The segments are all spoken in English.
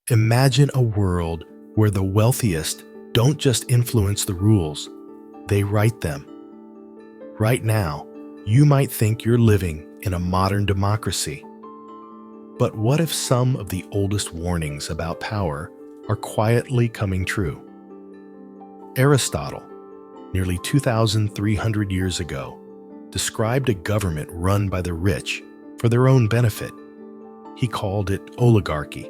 Imagine a world where the wealthiest don't just influence the rules, they write them. Right now, you might think you're living in a modern democracy. But what if some of the oldest warnings about power are quietly coming true? Aristotle, nearly 2,300 years ago, described a government run by the rich for their own benefit. He called it oligarchy,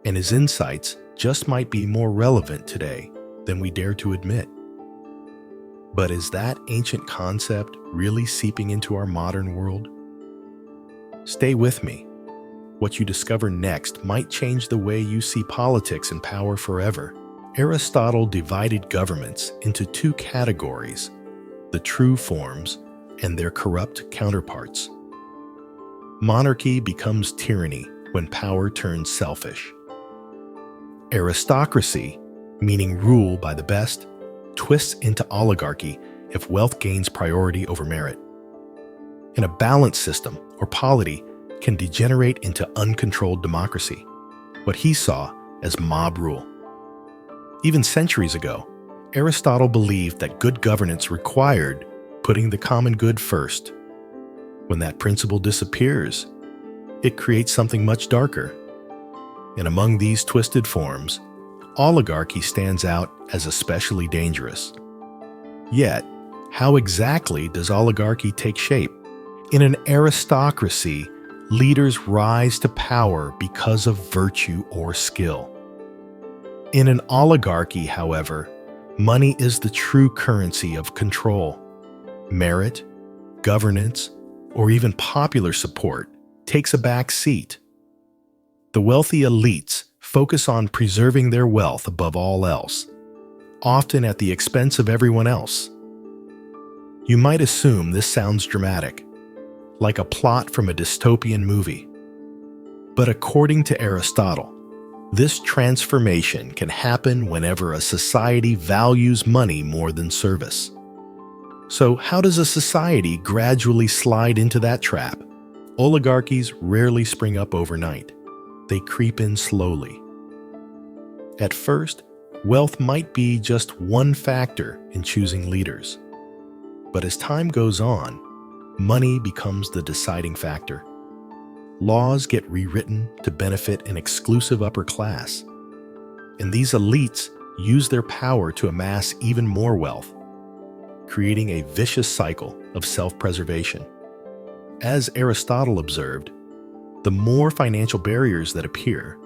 and his insights just might be more relevant today than we dare to admit. But is that ancient concept really seeping into our modern world? Stay with me. What you discover next might change the way you see politics and power forever. Aristotle divided governments into two categories: the true forms and their corrupt counterparts. Monarchy becomes tyranny when power turns selfish. Aristocracy, meaning rule by the best, twists into oligarchy if wealth gains priority over merit. And a balanced system, or polity, can degenerate into uncontrolled democracy, what he saw as mob rule. Even centuries ago, Aristotle believed that good governance required putting the common good first. When that principle disappears, it creates something much darker. And among these twisted forms, oligarchy stands out as especially dangerous. Yet, how exactly does oligarchy take shape? In an aristocracy, leaders rise to power because of virtue or skill. In an oligarchy, however, money is the true currency of control. Merit, governance, or even popular support takes a back seat. The wealthy elites focus on preserving their wealth above all else, often at the expense of everyone else. You might assume this sounds dramatic, like a plot from a dystopian movie. But according to Aristotle, this transformation can happen whenever a society values money more than service. So how does a society gradually slide into that trap? Oligarchies rarely spring up overnight. They creep in slowly. At first, wealth might be just one factor in choosing leaders. But as time goes on, money becomes the deciding factor. Laws get rewritten to benefit an exclusive upper class. And these elites use their power to amass even more wealth, creating a vicious cycle of self-preservation. As Aristotle observed, the more financial barriers that appear,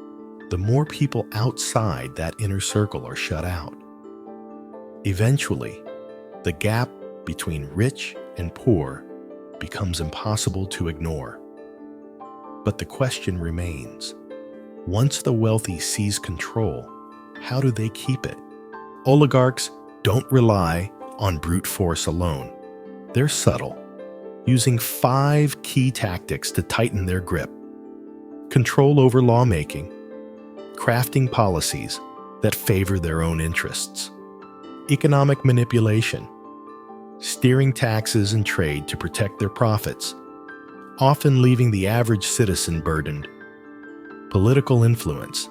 the more people outside that inner circle are shut out. Eventually, the gap between rich and poor becomes impossible to ignore. But the question remains, once the wealthy seize control, how do they keep it? Oligarchs don't rely on brute force alone. They're subtle, using 5 key tactics to tighten their grip: control over lawmaking, crafting policies that favor their own interests, economic manipulation, steering taxes and trade to protect their profits, often leaving the average citizen burdened, political influence,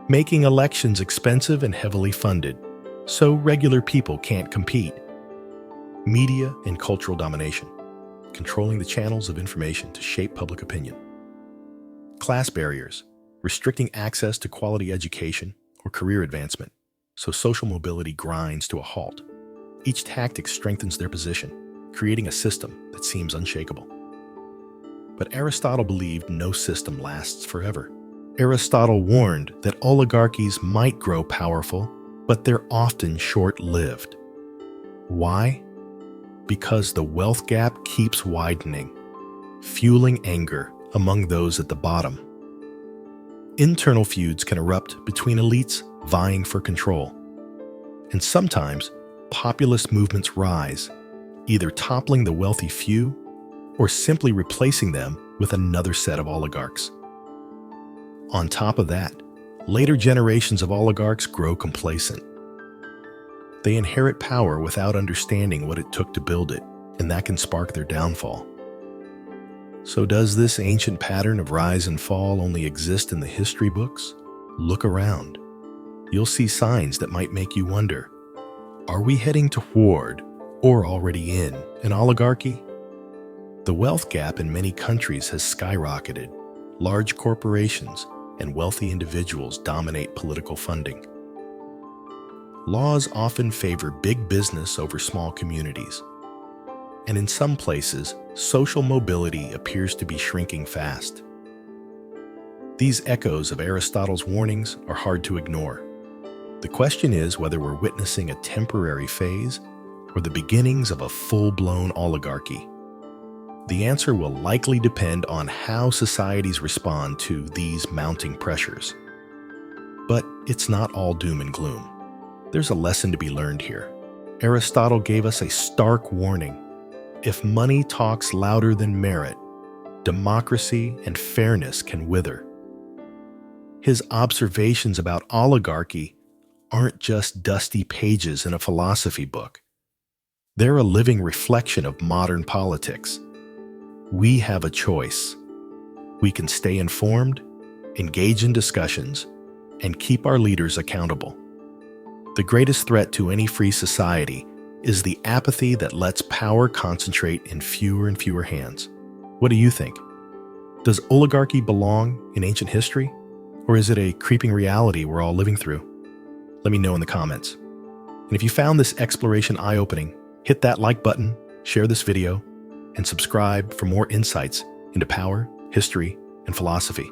making elections expensive and heavily funded, so regular people can't compete, media and cultural domination, controlling the channels of information to shape public opinion, class barriers, restricting access to quality education or career advancement, so social mobility grinds to a halt. Each tactic strengthens their position, creating a system that seems unshakable. But Aristotle believed no system lasts forever. Aristotle warned that oligarchies might grow powerful, but they're often short-lived. Why? Because the wealth gap keeps widening, fueling anger among those at the bottom. Internal feuds can erupt between elites vying for control. And sometimes, populist movements rise, either toppling the wealthy few or simply replacing them with another set of oligarchs. On top of that, later generations of oligarchs grow complacent. They inherit power without understanding what it took to build it, and that can spark their downfall. So does this ancient pattern of rise and fall only exist in the history books? Look around. You'll see signs that might make you wonder, are we heading toward, or already in, an oligarchy? The wealth gap in many countries has skyrocketed. Large corporations and wealthy individuals dominate political funding. Laws often favor big business over small communities. And in some places, social mobility appears to be shrinking fast. These echoes of Aristotle's warnings are hard to ignore. The question is whether we're witnessing a temporary phase or the beginnings of a full-blown oligarchy. The answer will likely depend on how societies respond to these mounting pressures. But it's not all doom and gloom. There's a lesson to be learned here. Aristotle gave us a stark warning. If money talks louder than merit, democracy and fairness can wither. His observations about oligarchy aren't just dusty pages in a philosophy book. They're a living reflection of modern politics. We have a choice. We can stay informed, engage in discussions, and keep our leaders accountable. The greatest threat to any free society is the apathy that lets power concentrate in fewer and fewer hands. What do you think? Does oligarchy belong in ancient history? Or is it a creeping reality we're all living through? Let me know in the comments. And if you found this exploration eye-opening, hit that like button, share this video, and subscribe for more insights into power, history, and philosophy.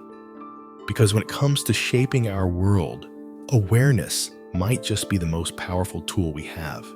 Because when it comes to shaping our world, awareness might just be the most powerful tool we have.